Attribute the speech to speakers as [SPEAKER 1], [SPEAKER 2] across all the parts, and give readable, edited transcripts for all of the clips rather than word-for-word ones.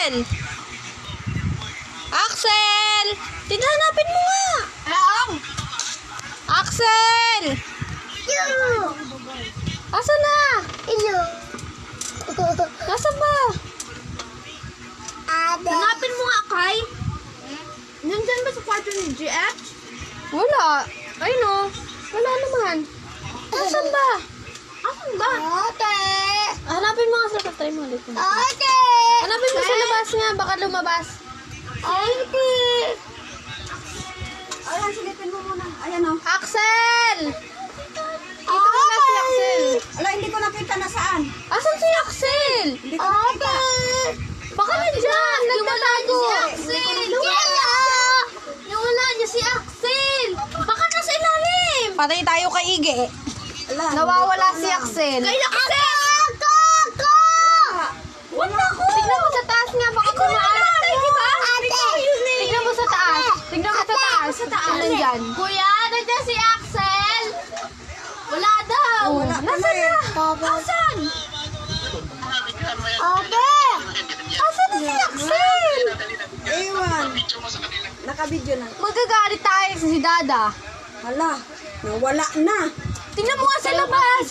[SPEAKER 1] Axel! Axel! Tinanapin mo nga! Axel! Asan na? Nasaan ba?
[SPEAKER 2] Hanapin mo nga, Kai. Nandyan ba sa kwarto ni GX?
[SPEAKER 1] Wala. Ay no. Wala naman. Nasaan ba?
[SPEAKER 2] Asan ba?
[SPEAKER 1] Hanapin mo nga sa patay mo ulit.
[SPEAKER 2] Ate!
[SPEAKER 1] Hanapin mo sa labas nga. Baka lumabas.
[SPEAKER 2] Ate! Ayan, silipin mo muna. Ayan o.
[SPEAKER 1] Axel! Ito na si Axel.
[SPEAKER 2] Ala, hindi ko nakita na saan.
[SPEAKER 1] Asan si Axel?
[SPEAKER 2] Hindi ko nakita.
[SPEAKER 1] Baka nandyan. Nagtatago.
[SPEAKER 2] Nawala niya si Axel.
[SPEAKER 1] Baka nasa ilalim. Patay tayo kay Ige.
[SPEAKER 2] Ala,
[SPEAKER 1] Nawawala si Axel.
[SPEAKER 2] Kaya Axel! Wala ko!
[SPEAKER 1] Tignan mo sa taas nga. Baka tumaas.
[SPEAKER 2] di ba?
[SPEAKER 1] Tignan mo sa taas. Tignan mo sa taas.
[SPEAKER 2] Sa taas.
[SPEAKER 1] Nandyan.
[SPEAKER 2] Kuya, nandiyan si Axel. Wala daw.
[SPEAKER 1] Oh, nasaan na?
[SPEAKER 2] Asan?
[SPEAKER 1] Asan na si Axel?
[SPEAKER 2] Ewan. Naka-video na.
[SPEAKER 1] Magagalit tayo sa si Dada.
[SPEAKER 2] Hala, nawala na.
[SPEAKER 1] Tingnan mo nga sa labas.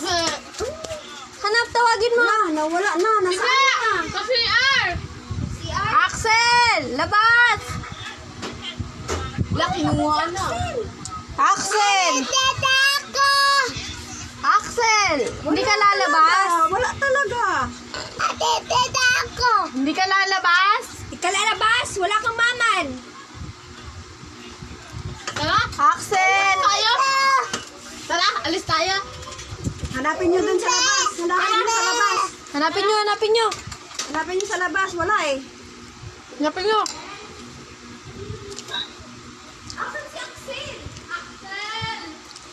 [SPEAKER 1] Hanap, tawagin mo.
[SPEAKER 2] Nawala na. Nasaan na?
[SPEAKER 1] Kasi R. Axel, labas.
[SPEAKER 2] Laki mo na.
[SPEAKER 1] Axel. Axel, hindi ka lalabas?
[SPEAKER 2] Wala talaga.
[SPEAKER 1] Hindi ka lalabas?
[SPEAKER 2] Ikalalabas, wala kang maman. Tara,
[SPEAKER 1] Axel.
[SPEAKER 2] tayo. Tara, alis tayo. Hanapin nyo dun sa labas. Hanapin nyo sa labas.
[SPEAKER 1] Hanapin nyo, hanapin nyo.
[SPEAKER 2] Hanapin nyo sa labas, wala eh.
[SPEAKER 1] Hanapin nyo.
[SPEAKER 2] Asan si Axel? Axel!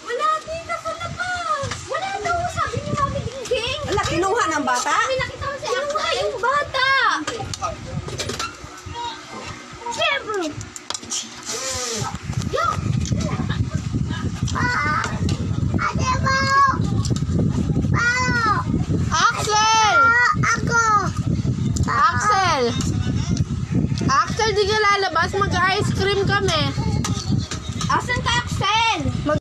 [SPEAKER 2] Wala dito sa labas. Wala daw, sabi ni Mami Gingging. Wala, kinuha ng bata? Sabi nakita mo si Axel. Kinuha yung bata. Siyempre. Yo!
[SPEAKER 1] Axel! Axel! Axel, di ka lalabas. Mag-ice cream kami.
[SPEAKER 2] Asan ka, Axel?